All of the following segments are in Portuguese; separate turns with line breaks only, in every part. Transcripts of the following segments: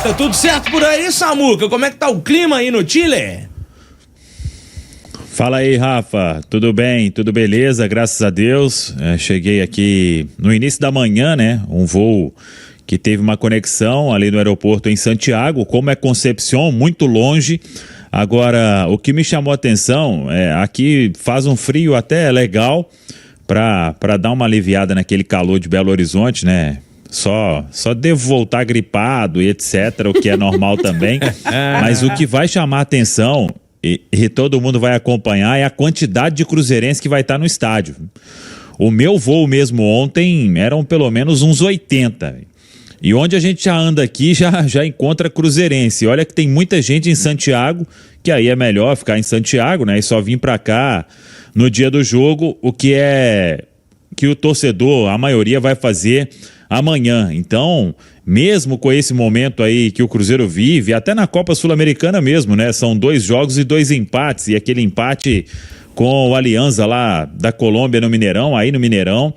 Tá tudo certo por aí, Samuca? Como é que tá o clima aí no Chile?
Fala aí, Rafa, tudo bem? Tudo beleza? Graças a Deus. Cheguei aqui no início da manhã, né? Um voo que teve uma conexão ali no aeroporto em Santiago, como é Concepción, muito longe. Agora, o que me chamou a atenção aqui faz um frio até legal para dar uma aliviada naquele calor de Belo Horizonte, né? Só devo voltar gripado e etc, o que é normal também. Mas o que vai chamar a atenção e todo mundo vai acompanhar é a quantidade de cruzeirenses que vai estar no estádio. O meu voo mesmo ontem eram pelo menos uns 80. E onde a gente já anda aqui já encontra cruzeirense. Olha que tem muita gente em Santiago, que aí é melhor ficar em Santiago, né? E só vir pra cá no dia do jogo, o que o torcedor, a maioria, vai fazer amanhã. Então, mesmo com esse momento aí que o Cruzeiro vive, até na Copa Sul-Americana mesmo, né? São 2 jogos e 2 empates, e aquele empate com o Alianza lá da Colômbia no Mineirão, aí no Mineirão,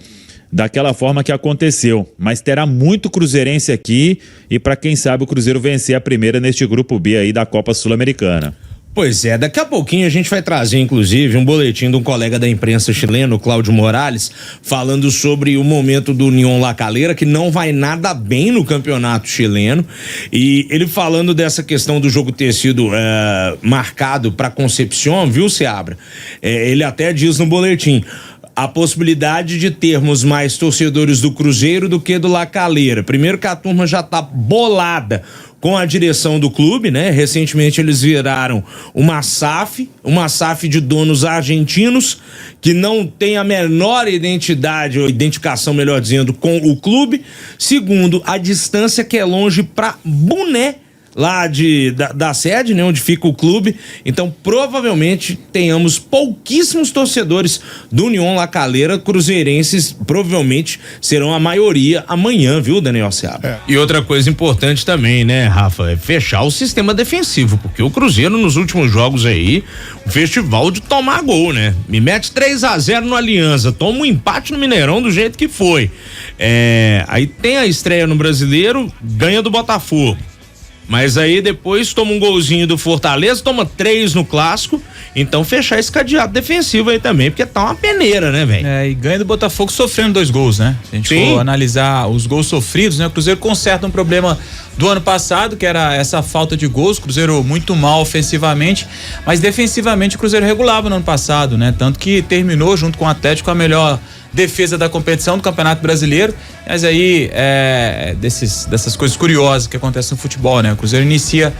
daquela forma que aconteceu. Mas terá muito cruzeirense aqui, e para quem sabe o Cruzeiro vencer a primeira neste grupo B aí da Copa Sul-Americana.
Pois é, daqui a pouquinho a gente vai trazer, inclusive, um boletim de um colega da imprensa chileno, Cláudio Morales, falando sobre o momento do Unión La Calera, que não vai nada bem no campeonato chileno, e ele falando dessa questão do jogo ter sido marcado para Concepción, viu, Seabra? Ele até diz no boletim a possibilidade de termos mais torcedores do Cruzeiro do que do La Calera. Primeiro que a turma já tá bolada com a direção do clube, né? Recentemente eles viraram uma SAF de donos argentinos que não tem a menor identidade, ou identificação, melhor dizendo, com o clube. Segundo, a distância que é longe pra Boné, lá da sede, né, onde fica o clube. Então provavelmente tenhamos pouquíssimos torcedores do Unión La Calera. Cruzeirenses provavelmente serão a maioria amanhã, viu, Daniel Seabra? E outra coisa importante também, né, Rafa, é fechar o sistema defensivo, porque o Cruzeiro nos últimos jogos aí, um festival de tomar gol, né? Me mete 3-0 no Alianza, toma um empate no Mineirão do jeito que foi. Aí tem a estreia no Brasileiro, ganha do Botafogo. Mas aí depois toma um golzinho do Fortaleza, toma 3 no Clássico. Então fechar esse cadeado defensivo aí também, porque tá uma peneira, né, velho?
E ganha do Botafogo sofrendo 2 gols, né? Se a gente for analisar os gols sofridos, né? O Cruzeiro conserta um problema do ano passado, que era essa falta de gols. O Cruzeiro muito mal ofensivamente, mas defensivamente o Cruzeiro regulava no ano passado, né? Tanto que terminou junto com o Atlético a melhor defesa da competição do Campeonato Brasileiro. Mas aí dessas coisas curiosas que acontecem no futebol, né? O Cruzeiro inicia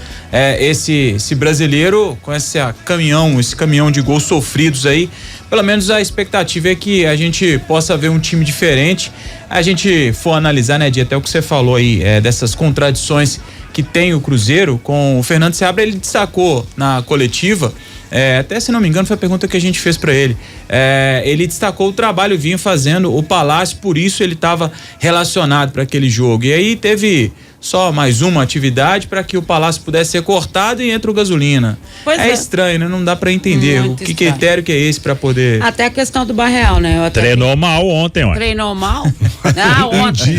esse brasileiro com esse caminhão de gols sofridos aí. Pelo menos a expectativa é que a gente possa ver um time diferente. A gente for analisar, né, Di, até o que você falou aí, dessas contradições que tem o Cruzeiro. Com o Fernando Seabra, ele destacou na coletiva, até se não me engano foi a pergunta que a gente fez para ele, ele destacou o trabalho vinha fazendo o Palácio, por isso ele estava relacionado para aquele jogo, e aí teve só mais uma atividade para que o Palácio pudesse ser cortado e entra o Gasolina. Estranho, né? Não dá para entender que critério que é esse para poder...
Até a questão do Barreal, né?
Treinou mal ontem, ó.
Treinou mal? Ontem.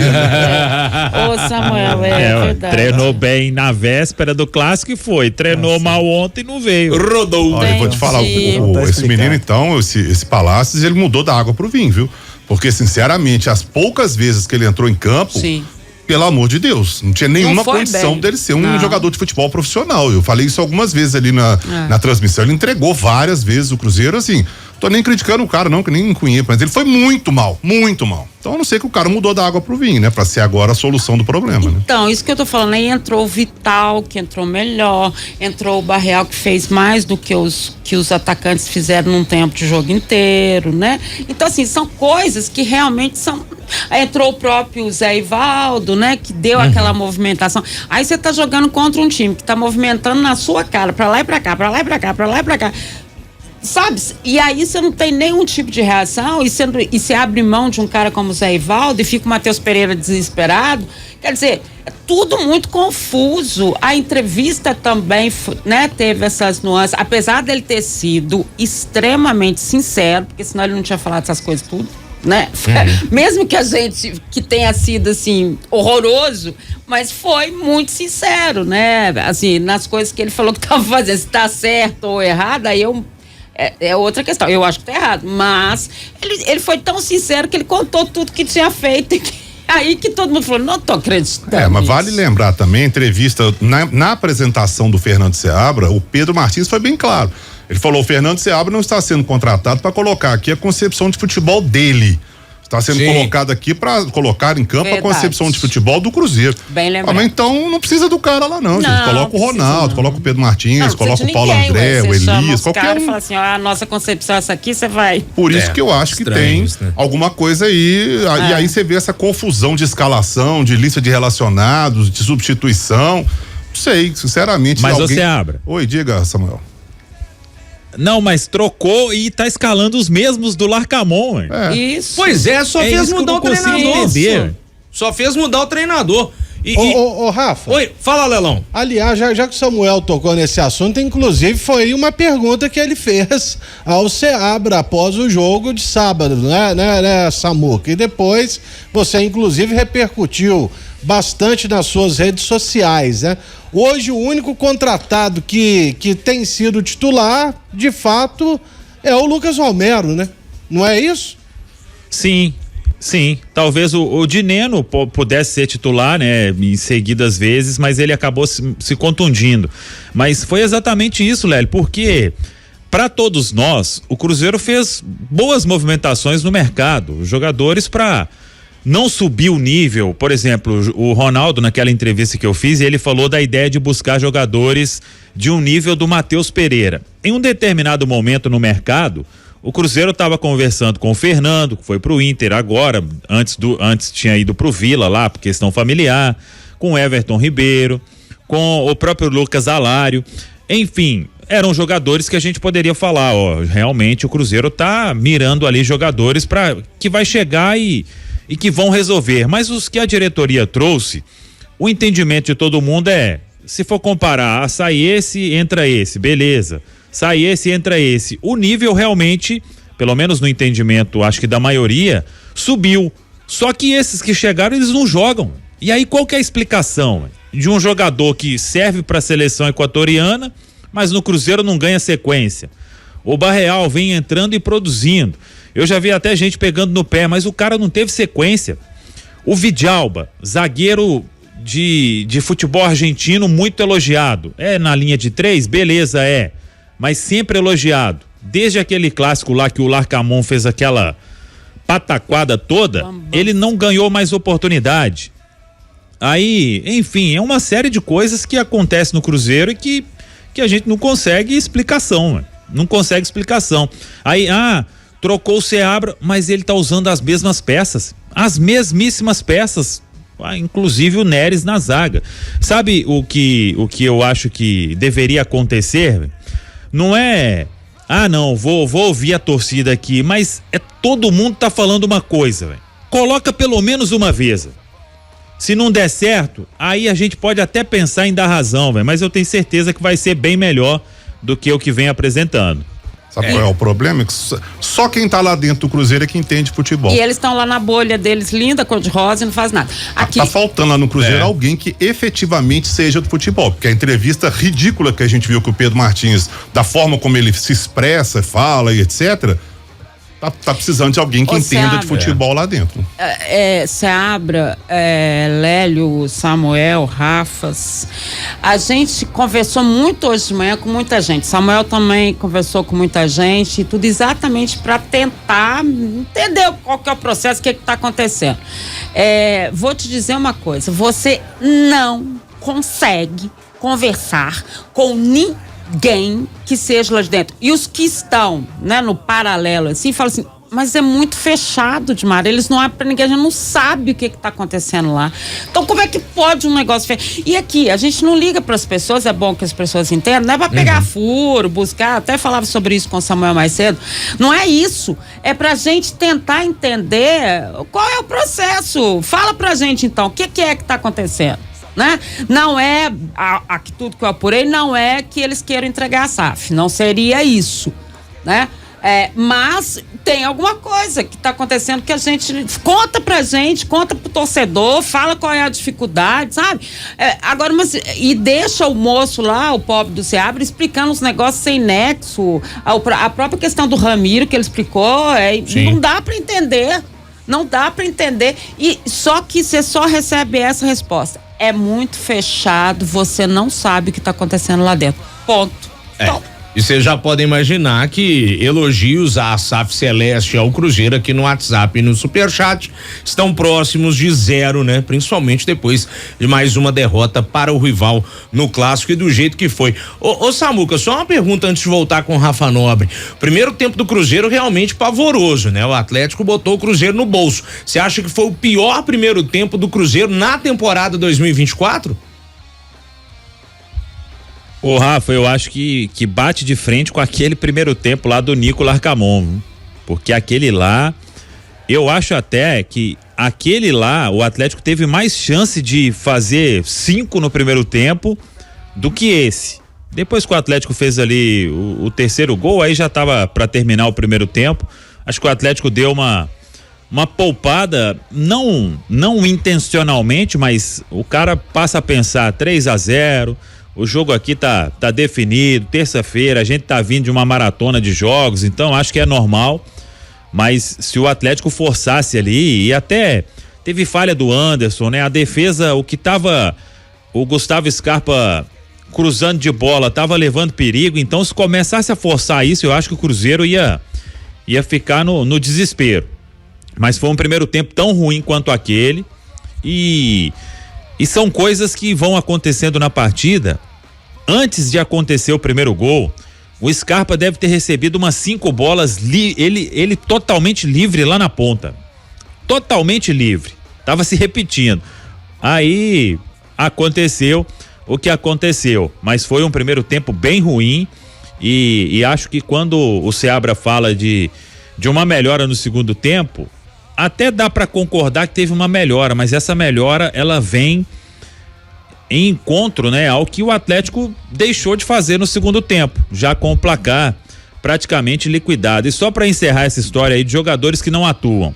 Ô, Samuel, verdade.
Treinou bem na véspera do Clássico e foi. Treinou mal ontem e não veio.
Rodou. Olha, eu vou te falar, esse menino então, esse Palácios, ele mudou da água pro vinho, viu? Porque, sinceramente, as poucas vezes que ele entrou em campo... Sim. Pelo amor de Deus, não tinha nenhuma condição dele ser um jogador de futebol profissional. Eu falei isso algumas vezes ali na transmissão. Ele entregou várias vezes o Cruzeiro, assim. Tô nem criticando o cara, não, que nem conheço, mas ele foi muito mal, muito mal. Então eu não sei que o cara mudou da água pro vinho, né? Pra ser agora a solução do problema, né?
Então, isso que eu tô falando, aí entrou o Vital, que entrou melhor, entrou o Barreal, que fez mais do que os atacantes fizeram num tempo de jogo inteiro, né? Então, assim, são coisas que realmente são... Entrou o próprio Zé Ivaldo, né? Que deu aquela movimentação. Aí você tá jogando contra um time que tá movimentando na sua cara, pra lá e pra cá, pra lá e pra cá, pra lá e pra cá. Sabe? E aí você não tem nenhum tipo de reação e você abre mão de um cara como o Zé Ivaldo e fica o Matheus Pereira desesperado. Quer dizer, é tudo muito confuso. A entrevista também, né, teve essas nuances, apesar dele ter sido extremamente sincero, porque senão ele não tinha falado essas coisas tudo. né? Mesmo que a gente, que tenha sido, assim, horroroso, mas foi muito sincero, né? Assim, nas coisas que ele falou que estava fazendo, se tá certo ou errado, aí é outra questão. Eu acho que tá errado, mas ele foi tão sincero que ele contou tudo que tinha feito e aí que todo mundo falou, não tô acreditando.
Mas vale lembrar também, a entrevista, na apresentação do Fernando Seabra, o Pedro Martins foi bem claro. Ele falou, o Fernando Seabra não está sendo contratado para colocar aqui a concepção de futebol dele. Está sendo colocado aqui para colocar em campo a concepção de futebol do Cruzeiro.
Bem lembrado.
Mas então não precisa do cara lá não, gente. Coloca o Ronaldo, coloca o Pedro Martins, coloca o Paulo André, o Elias, qualquer um.
Fala assim, a nossa concepção é essa aqui, você vai.
Por isso que eu acho que tem alguma coisa aí, e aí você vê essa confusão de escalação, de lista de relacionados, de substituição. Não sei, sinceramente.
Mas você abre.
Oi, diga, Samuel.
Não, mas trocou e tá escalando os mesmos do Larcamon.
Isso.
Pois é, só fez mudar o treinador. Só fez mudar o treinador.
Ô, Rafa.
Oi, fala, Lelão.
Aliás, já que o Samuel tocou nesse assunto, inclusive foi uma pergunta que ele fez ao Seabra após o jogo de sábado, né, Samuca? E depois você, inclusive, repercutiu bastante nas suas redes sociais, né? Hoje o único contratado que tem sido titular, de fato, é o Lucas Romero, né? Não é isso?
Sim. Talvez o Dineno pudesse ser titular, né? Em seguidas vezes, mas ele acabou se contundindo. Mas foi exatamente isso, Lélio, porque para todos nós, o Cruzeiro fez boas movimentações no mercado. Os jogadores para não subir o nível, por exemplo, o Ronaldo, naquela entrevista que eu fiz, ele falou da ideia de buscar jogadores de um nível do Matheus Pereira. Em um determinado momento no mercado, o Cruzeiro estava conversando com o Fernando, que foi pro Inter agora, antes tinha ido pro Vila lá, por questão familiar, com o Everton Ribeiro, com o próprio Lucas Alário, enfim, eram jogadores que a gente poderia falar, realmente o Cruzeiro tá mirando ali jogadores que vai chegar e que vão resolver, mas os que a diretoria trouxe, o entendimento de todo mundo se for comparar, sai esse, entra esse, beleza, sai esse, entra esse, o nível realmente, pelo menos no entendimento, acho que da maioria, subiu, só que esses que chegaram, eles não jogam, e aí qual que é a explicação de um jogador que serve para a seleção equatoriana, mas no Cruzeiro não ganha sequência? O Barreal vem entrando e produzindo. Eu já vi até gente pegando no pé, mas o cara não teve sequência. O Vidalba, zagueiro de futebol argentino, muito elogiado. Na linha de 3, beleza, mas sempre elogiado. Desde aquele clássico lá que o Larcamon fez aquela pataquada toda, ele não ganhou mais oportunidade. Aí, enfim, é uma série de coisas que acontece no Cruzeiro e que a gente não consegue explicação, não consegue explicação. Aí, trocou o Seabra, mas ele tá usando as mesmas peças, as mesmíssimas peças, inclusive o Neres na zaga. Sabe o que eu acho que deveria acontecer? Não é, não, vou ouvir a torcida aqui, mas todo mundo tá falando uma coisa, véio. Coloca pelo menos uma vez. Se não der certo, aí a gente pode até pensar em dar razão, véio, mas eu tenho certeza que vai ser bem melhor do que o que vem apresentando.
Sabe qual é o problema? É que só quem tá lá dentro do Cruzeiro é que entende futebol.
E eles estão lá na bolha deles, linda, cor de rosa, e não faz nada. Aqui...
Tá faltando lá no Cruzeiro alguém que efetivamente seja do futebol, porque a entrevista ridícula que a gente viu com o Pedro Martins, da forma como ele se expressa, fala e etc., tá precisando de alguém que entenda de futebol lá dentro.
Seabra, Lélio, Samuel, Rafas, a gente conversou muito hoje de manhã com muita gente. Samuel também conversou com muita gente, tudo exatamente para tentar entender qual que é o processo, o que está acontecendo. Vou te dizer uma coisa, você não consegue conversar com ninguém que seja lá de dentro. E os que estão, né, no paralelo, assim, falam assim, mas é muito fechado, Dimar, eles não abrem pra ninguém, a gente não sabe o que tá acontecendo lá. Então, como é que pode um negócio fechado? E aqui, a gente não liga pras pessoas, é bom que as pessoas entendam, não é pra pegar furo, buscar, até falava sobre isso com o Samuel mais cedo, não é isso, é pra gente tentar entender qual é o processo. Fala pra gente, então, o que é que tá acontecendo? Né? Não é, tudo que eu apurei, não é que eles queiram entregar a SAF, não seria isso, né? Mas tem alguma coisa que está acontecendo que a gente conta pra gente, conta pro torcedor, fala qual é a dificuldade, sabe? Agora, e deixa o moço lá, o pobre do Seabra, explicando os negócios sem nexo. A própria questão do Ramiro que ele explicou, não dá pra entender. Não dá pra entender. E só que você só recebe essa resposta. É muito fechado, você não sabe o que tá acontecendo lá dentro. Ponto. Então,
e vocês já podem imaginar que elogios à SAF Celeste e ao Cruzeiro aqui no WhatsApp e no Superchat estão próximos de 0, né? Principalmente depois de mais uma derrota para o rival no clássico e do jeito que foi. Ô Samuca, só uma pergunta antes de voltar com o Rafa Nobre. Primeiro tempo do Cruzeiro realmente pavoroso, né? O Atlético botou o Cruzeiro no bolso. Você acha que foi o pior primeiro tempo do Cruzeiro na temporada 2024?
Ô Rafa, eu acho que bate de frente com aquele primeiro tempo lá do Nico Larcamon, porque aquele lá, eu acho até que aquele lá, o Atlético teve mais chance de fazer 5 no primeiro tempo do que esse. Depois que o Atlético fez ali o terceiro gol, aí já tava para terminar o primeiro tempo, acho que o Atlético deu uma poupada, não intencionalmente, mas o cara passa a pensar 3-0, o jogo aqui tá definido, terça-feira, a gente tá vindo de uma maratona de jogos, então acho que é normal, mas se o Atlético forçasse ali, e até teve falha do Anderson, né? A defesa, o que tava o Gustavo Scarpa cruzando de bola, tava levando perigo, então se começasse a forçar isso, eu acho que o Cruzeiro ia ficar no desespero. Mas foi um primeiro tempo tão ruim quanto aquele, e são coisas que vão acontecendo na partida. Antes de acontecer o primeiro gol, o Scarpa deve ter recebido umas 5 bolas, ele totalmente livre lá na ponta. Totalmente livre. Tava se repetindo. Aí aconteceu o que aconteceu, mas foi um primeiro tempo bem ruim, e acho que quando o Seabra fala de uma melhora no segundo tempo, até dá para concordar que teve uma melhora, mas essa melhora ela vem em encontro, né, ao que o Atlético deixou de fazer no segundo tempo, já com o placar praticamente liquidado. E só para encerrar essa história aí de jogadores que não atuam,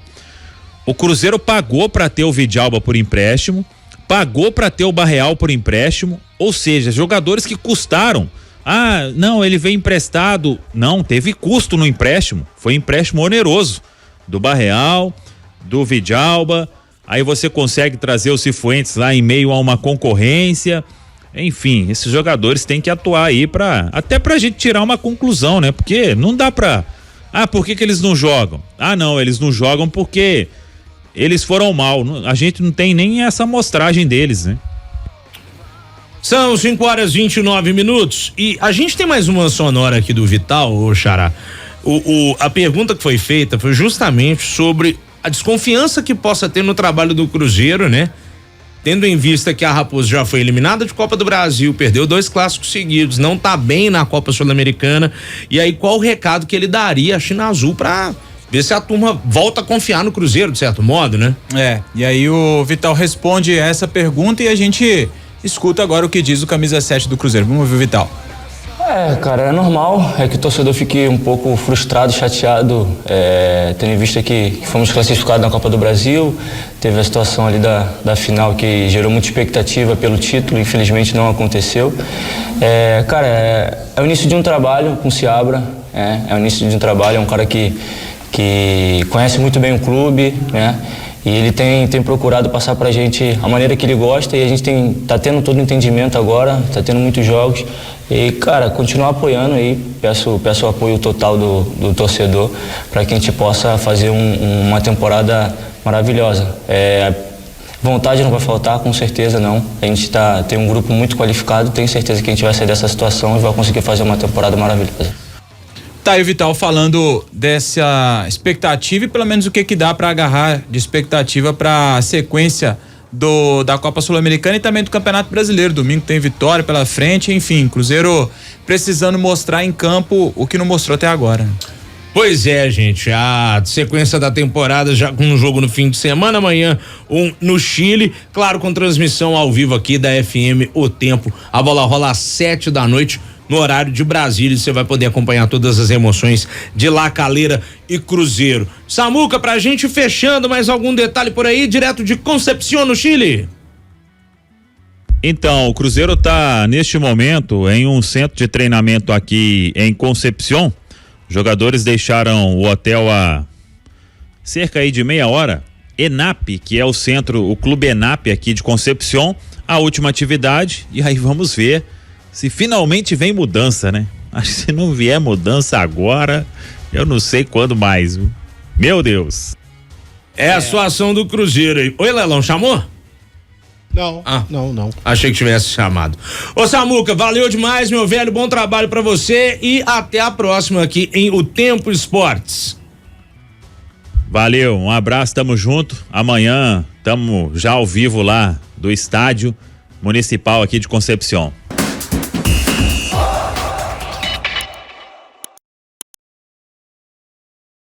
o Cruzeiro pagou para ter o Vidalba por empréstimo, pagou para ter o Barreal por empréstimo, ou seja, jogadores que custaram. Ah, não, ele veio emprestado. Não, teve custo no empréstimo, foi empréstimo oneroso do Barreal, do Vidalba. Aí você consegue trazer o Cifuentes lá em meio a uma concorrência. Enfim, esses jogadores têm que atuar aí até pra gente tirar uma conclusão, né? Porque não dá pra... por que eles não jogam? Não, eles não jogam porque eles foram mal. A gente não tem nem essa amostragem deles, né?
São 5h29 e a gente tem mais uma sonora aqui do Vital, ô Xará. A pergunta que foi feita foi justamente sobre a desconfiança que possa ter no trabalho do Cruzeiro, né? Tendo em vista que a Raposa já foi eliminada de Copa do Brasil, perdeu 2 clássicos seguidos, não tá bem na Copa Sul-Americana, e aí qual o recado que ele daria à China Azul pra ver se a turma volta a confiar no Cruzeiro, de certo modo, né?
E aí o Vital responde essa pergunta e a gente escuta agora o que diz o camisa 7 do Cruzeiro. Vamos ouvir o Vital.
Cara, é normal, que o torcedor fique um pouco frustrado, chateado, tendo em vista que fomos classificados na Copa do Brasil, teve a situação ali da final que gerou muita expectativa pelo título, infelizmente não aconteceu. Cara, é o início de um trabalho com o Seabra, é o início de um trabalho, é um cara que conhece muito bem o clube, né? E ele tem procurado passar pra gente a maneira que ele gosta, e a gente tá tendo todo o entendimento agora, tá tendo muitos jogos. E, cara, continuar apoiando aí, peço o apoio total do torcedor para que a gente possa fazer uma temporada maravilhosa. Vontade não vai faltar, com certeza não. A gente tem um grupo muito qualificado, tenho certeza que a gente vai sair dessa situação e vai conseguir fazer uma temporada maravilhosa.
Tá aí o Vital falando dessa expectativa e pelo menos o que dá para agarrar de expectativa para a sequência da Copa Sul-Americana e também do Campeonato Brasileiro. Domingo tem vitória pela frente, enfim, Cruzeiro precisando mostrar em campo o que não mostrou até agora.
Pois é, gente, a sequência da temporada já com um jogo no fim de semana, amanhã no Chile, claro, com transmissão ao vivo aqui da FM O Tempo. A bola rola às 7 da noite no horário de Brasília. Você vai poder acompanhar todas as emoções de La Calera e Cruzeiro. Samuca, pra gente fechando, mais algum detalhe por aí, direto de Concepción, no Chile?
Então, o Cruzeiro está neste momento em um centro de treinamento aqui em Concepción. Jogadores deixaram o hotel há cerca aí de meia hora. ENAP, que é o centro, o Clube ENAP aqui de Concepción, a última atividade, e aí vamos ver se finalmente vem mudança, né? Acho que se não vier mudança agora, eu não sei quando mais. Meu Deus.
É a situação do Cruzeiro aí. Oi, Lelão, chamou?
Não, não.
Achei que tivesse chamado. Ô Samuca, valeu demais, meu velho, bom trabalho pra você e até a próxima aqui em O Tempo Esportes.
Valeu, um abraço, tamo junto. Amanhã tamo já ao vivo lá do estádio municipal aqui de Concepción.